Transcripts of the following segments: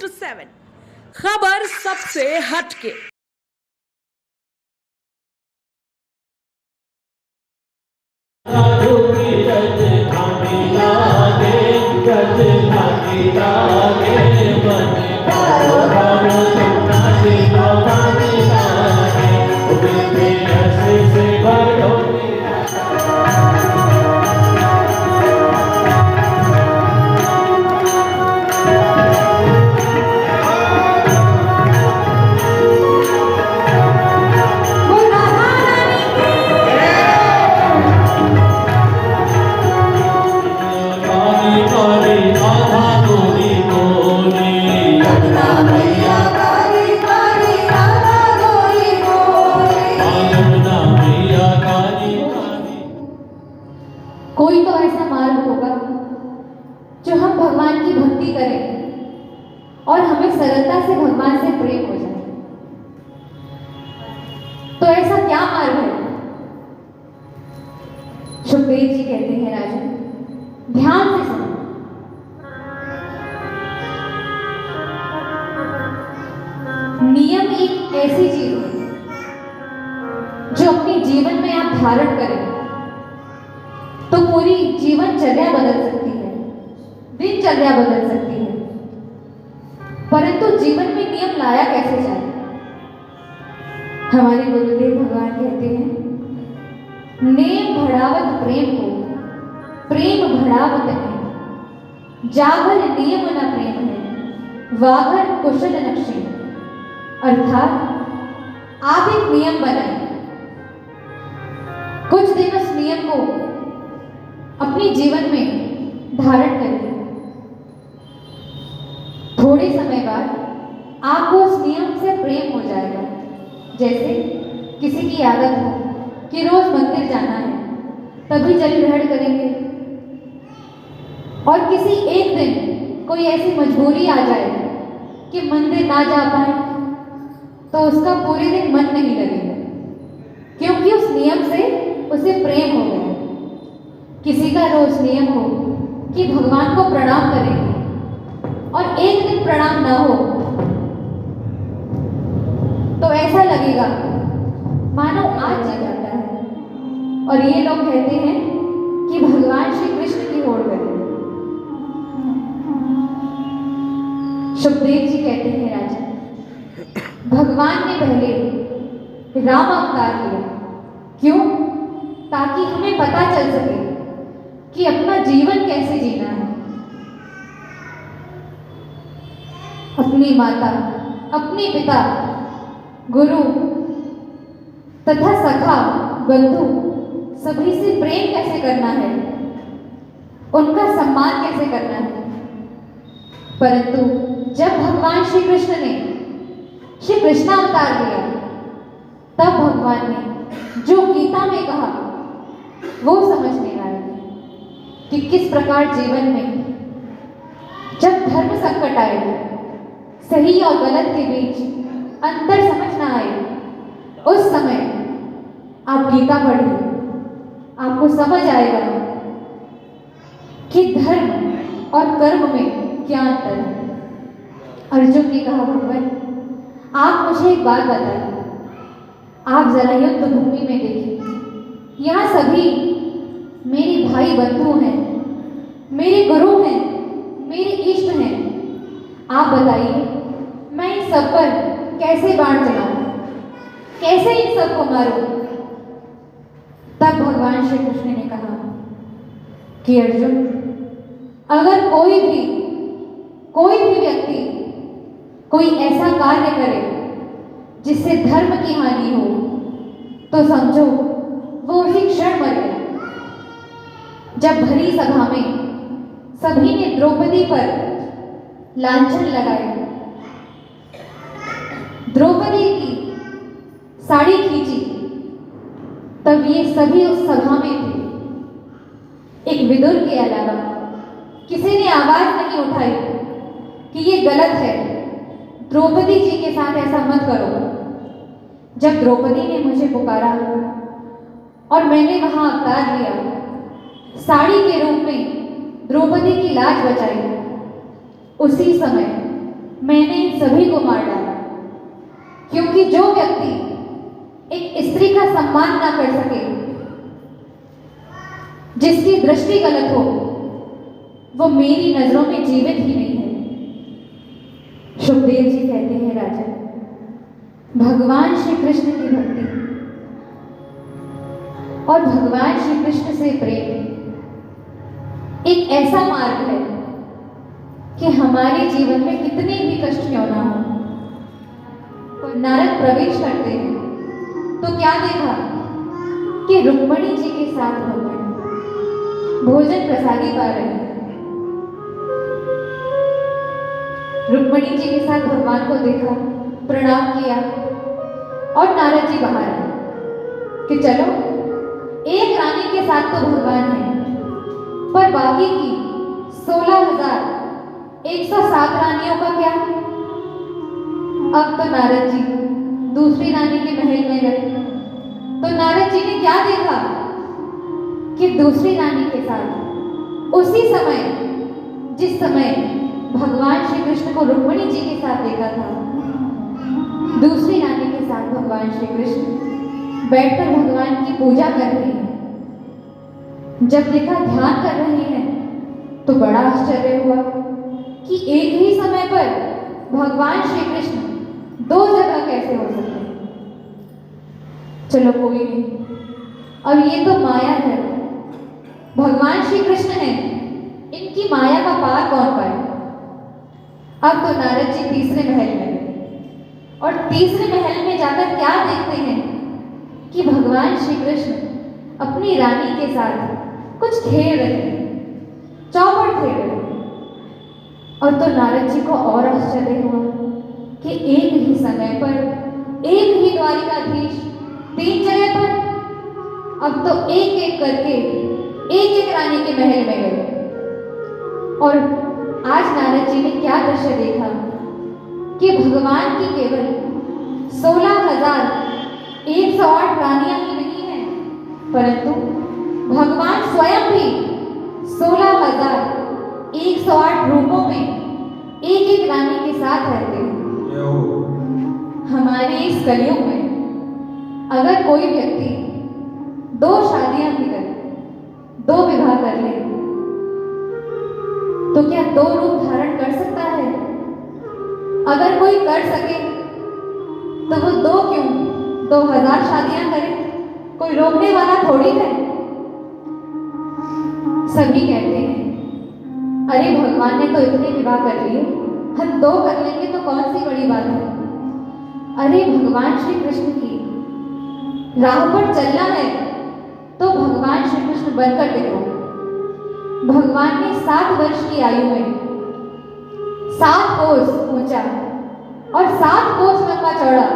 7 खबर सबसे हटके। कोई तो ऐसा मार्ग होगा जो हम भगवान की भक्ति करें और हमें सरलता से भगवान से प्रेम हो जाए। तो ऐसा क्या मार्ग है? सुखदेव जी कहते हैं राजन, ध्यान से सुनो। नियम एक ऐसी चीज है जो अपने जीवन में आप धारण करें तो पूरी जीवनचर्या बदल सकती है, दिनचर्या बदल सकती है। परंतु जीवन में नियम लाया कैसे जाए? हमारे गुरुदेव भगवान कहते हैं, नेम बढ़ावत प्रेम को, प्रेम बढ़ावत नेम, जागर नियम न प्रेम है, वागर कुशल नक्शे। अर्थात आप एक नियम बनाएं, कुछ दिन उस नियम को अपने जीवन में धारण करें। थोड़े समय बाद आपको उस नियम से प्रेम हो जाएगा। जैसे किसी की आदत हो कि रोज मंदिर जाना है, तभी जल ग्रहण करेंगे, और किसी एक दिन कोई ऐसी मजबूरी आ जाए कि मंदिर ना जा पाए तो उसका पूरे दिन मन नहीं लगेगा, क्योंकि उस नियम से उसे प्रेम हो गया। किसी का रोज नियम हो कि भगवान को प्रणाम करेंगे और एक दिन प्रणाम ना हो तो ऐसा लगेगा मानो आज जी जाता है, और ये लोग कहते हैं कि भगवान श्री कृष्ण की होड़ गए। सुखदेव जी कहते हैं राजा, भगवान ने पहले राम अवतार लिया। क्यों? ताकि हमें पता चल सके कि अपना जीवन कैसे जीना है। अपनी माता, अपने पिता, गुरु तथा सखा, बंधु सभी से प्रेम कैसे करना है, उनका सम्मान कैसे करना है। परंतु जब भगवान श्री कृष्ण ने श्री कृष्णावतार लिया, तब भगवान ने जो गीता में कहा वो समझने आए कि किस प्रकार जीवन में जब धर्म संकट आए, सही और गलत के बीच अंतर समझ ना आए, उस समय आप गीता पढ़िए, आपको समझ आएगा कि धर्म और कर्म में क्या अंतर है। अर्जुन ने कहा, भगवान आप मुझे एक बात बताइए, आप जरा युद्ध भूमि में देखिए, यहाँ सभी मेरे भाई बंधु हैं, मेरे गुरु हैं, मेरे इष्ट हैं। आप बताइए मैं इन सब पर कैसे बाण चलाऊं, कैसे इन सबको मारूं? तब भगवान श्री कृष्ण ने कहा कि अर्जुन, अगर कोई भी व्यक्ति कोई ऐसा कार्य करे जिससे धर्म की हानि हो, तो समझो वो उसी क्षण मर गया। जब भरी सभा में सभी ने द्रौपदी पर लांछन लगाए, द्रौपदी की साड़ी खींची, तब ये सभी उस सभा में थे। एक विदुर के अलावा किसी ने आवाज नहीं उठाई कि ये गलत है, द्रौपदी जी के साथ ऐसा मत करो। जब द्रौपदी ने मुझे पुकारा और मैंने वहां अवतार लिया, साड़ी के रूप में द्रौपदी की लाज बचाई, उसी समय मैंने इन सभी को मार डाला, क्योंकि जो व्यक्ति एक स्त्री का सम्मान ना कर सके, जिसकी दृष्टि गलत हो, वो मेरी नजरों में जीवित ही नहीं है। सुखदेव जी कहते हैं, राजन, भगवान श्री कृष्ण की भक्ति और भगवान श्री कृष्ण से प्रेम एक ऐसा मार्ग है कि हमारे जीवन में कितने भी कष्ट क्यों ना हो। नारद प्रवेश करते हैं तो क्या देखा कि रुक्मणी जी के साथ भगवान भोजन प्रसादी पा रहे हैं। रुक्मणी जी के साथ भगवान को देखा, प्रणाम किया और नारद जी बाहर आए कि चलो, एक रानी के साथ तो भगवान है, पर बाकी की 16,107 रानियों का क्या? अब तो नारद जी दूसरी रानी के महल में गए तो नारद जी ने क्या देखा कि दूसरी रानी के साथ उसी समय, जिस समय भगवान श्री कृष्ण को रुक्मणी जी के साथ देखा था, दूसरी रानी के साथ भगवान श्री कृष्ण बैठकर भगवान की पूजा कर रहे हैं। जब देखा ध्यान कर रहे हैं तो बड़ा आश्चर्य हुआ कि एक ही समय पर भगवान श्री कृष्ण दो जगह कैसे हो सकते हैं। चलो कोई नहीं, अब ये तो माया है, भगवान श्री कृष्ण है, इनकी माया का पार कौन पाए। अब तो नारद जी तीसरे महल में गए और तीसरे महल में जाकर क्या देखते हैं कि भगवान श्री कृष्ण अपनी रानी के साथ कुछ खेल रहे हैं, चौपड़ खेल रहे हैं। और तो नारद जी को और आश्चर्य हुआ कि एक ही समय पर एक ही द्वारिकाधीश तीन जगह पर, अब तो एक एक करके एक एक रानी के महल में गए। और आज नारद जी ने क्या दृश्य देखा कि भगवान की केवल 16,108 रानियां ही नहीं हैं, परंतु भगवान स्वयं भी 16,108 रूपों में एक एक रानी के साथ रहते हैं। हमारे इस कलयुग में अगर कोई व्यक्ति 2 शादियां भी करे, 2 विवाह कर ले, तो क्या 2 रूप धारण कर सकता है? अगर कोई कर सके तो वो 2 क्यों 2,000 शादियां करे, कोई रोकने वाला थोड़ी है। सभी कहते हैं, अरे भगवान ने तो इतने विवाह कर लिए, हम 2 कर लेंगे तो कौन सी बड़ी बात है। अरे भगवान श्री कृष्ण की राह पर चलना है तो भगवान श्री कृष्ण बनकर देखो। भगवान ने 7 वर्ष की आयु में 7 कोस ऊंचा और 7 कोस लंबा चौड़ा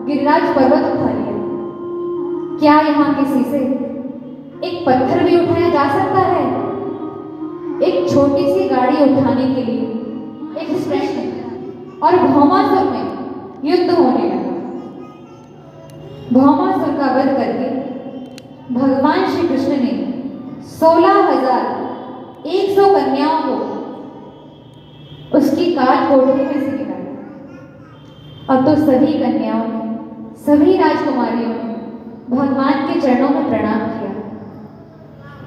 गिरिराज पर्वत उठा लिया। क्या यहाँ किसी से एक पत्थर भी उठाया जा सकता है? एक छोटी सी गाड़ी उठाने के लिए एक श्रेष्ठ और भौमासुर में युद्ध होने लगा। भौमासुर का वध करके भगवान श्री कृष्ण ने 16,100 कन्याओं को उसकी काल कोठरी में से निकाला। अब तो सभी कन्याओं ने, सभी राजकुमारियों ने भगवान के चरणों में प्रणाम किया।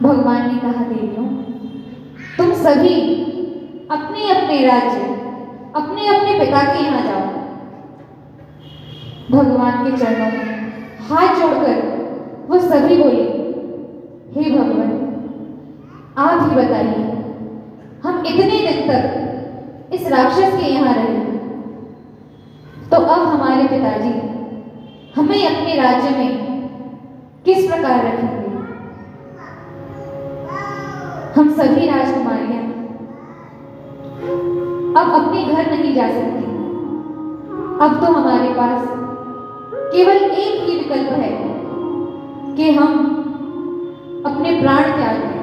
भगवान ने कहा, देवियों, तुम सभी अपने अपने राज्य, अपने अपने पिता के यहाँ जाओ। भगवान के चरणों में हाथ जोड़कर वो सभी बोले, हे भगवान, आप ही बताइए, हम इतने दिन तक इस राक्षस के यहाँ रहे, तो अब हमारे पिताजी हमें अपने राज्य में किस प्रकार रखेंगे? हम सभी राजकुमारियां अब अपने घर नहीं जा सकती। अब तो हमारे पास केवल एक ही विकल्प है कि हम अपने प्राण त्याग दें,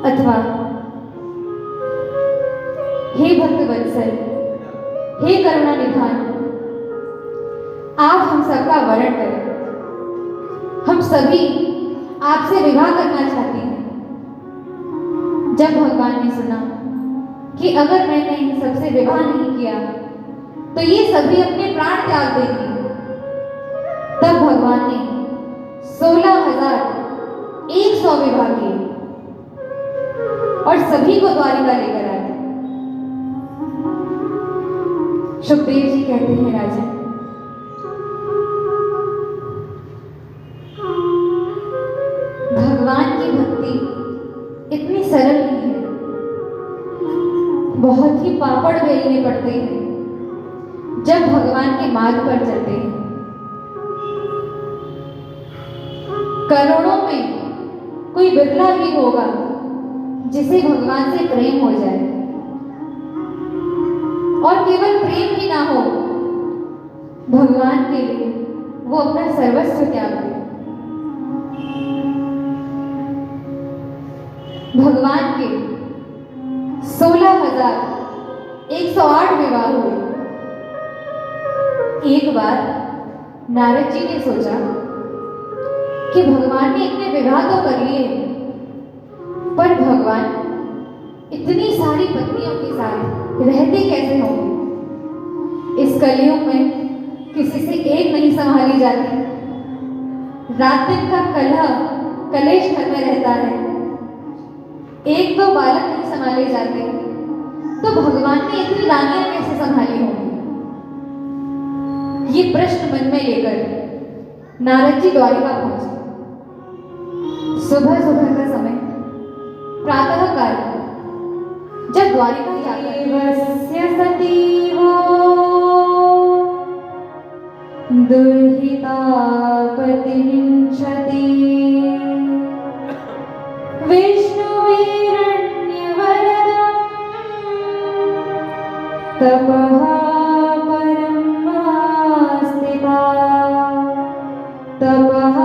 अथवा हे भक्तवत्सल, हे करुणा निधान, आप हम सबका वरण करें। हम सभी आपसे विवाह करना चाहते हैं। जब भगवान ने सुना कि अगर मैंने इन सबसे विवाह नहीं किया तो ये सभी अपने प्राण त्याग देंगे। तब भगवान ने 16,100 विवाह किए और सभी को द्वारिका लेकर आए। सुखदेव जी कहते हैं, राजन, भगवान की भक्ति इतनी सरल नहीं है, बहुत ही पापड़ बेलने पड़ते हैं जब भगवान के मार्ग पर चलते हैं। करोड़ों में कोई बिरला ही होगा जिसे भगवान से प्रेम हो जाए, और केवल प्रेम ही ना हो, भगवान के लिए वो अपना सर्वस्व त्याग दे। भगवान के 16,108 विवाह हुए। एक बार नारद जी ने सोचा कि भगवान ने इतने विवाह तो कर लिए, पर भगवान इतनी सारी पत्नियों के साथ रहते कैसे होंगे? इस कलयुग में किसी से एक नहीं संभाली जाती, रात दिन का कलेश घर में रहता है, एक दो बालक नहीं संभाले जाते, तो भगवान ने इतनी रानियां कैसे संभाली होंगी? ये प्रश्न मन में लेकर नारद जी द्वारिका पहुंचे। सुबह सुबह का समय, प्रातः काल, जब द्वारिका जाकर सतीहो दुर्हिता पतिंशति तपः परमास्तिता, तपः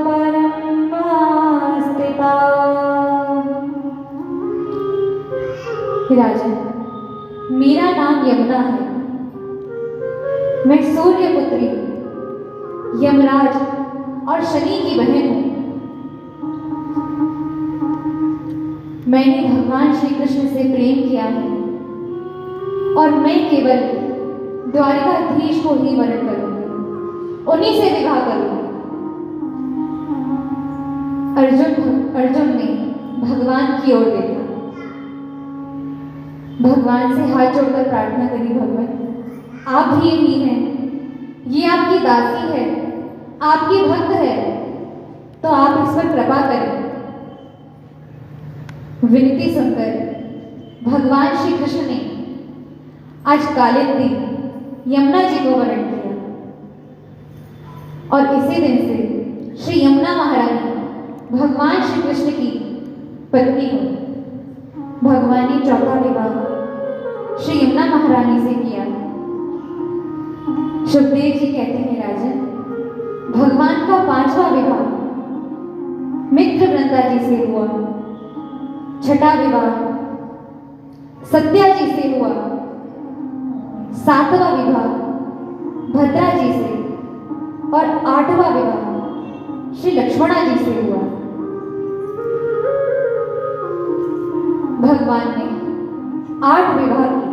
परमास्तिता। राजन, मेरा नाम यमुना है। मैं सूर्य पुत्री, यमराज और शनि की बहन हूं। मैंने भगवान श्री कृष्ण से प्रेम किया है और मैं केवल द्वारिकाधीश को ही वरण करूंगी, उन्हीं से विवाह करूंगी। अर्जुन ने भगवान की ओर देखा, भगवान से हाथ जोड़कर प्रार्थना करी, भगवान आप भी यही हैं, ये आपकी दासी है, आपकी भक्त है, तो आप इस पर कृपा करें। विनती सुनकर भगवान श्री कृष्ण ने आज कालिंदी यमुना जी को वरण किया और इसी दिन से श्री यमुना महारानी भगवान श्री कृष्ण की पत्नी हुई। भगवान ने चौथा विवाह श्री यमुना महारानी से किया। सुखदेव जी कहते हैं, राजन, भगवान का 5वां विवाह मित्र वृंदा जी से हुआ, छठा विवाह सत्या जी से हुआ, 7वां विवाह भद्रा जी से और 8वां विवाह श्री लक्ष्मणा जी से हुआ। भगवान ने 8 विवाह की।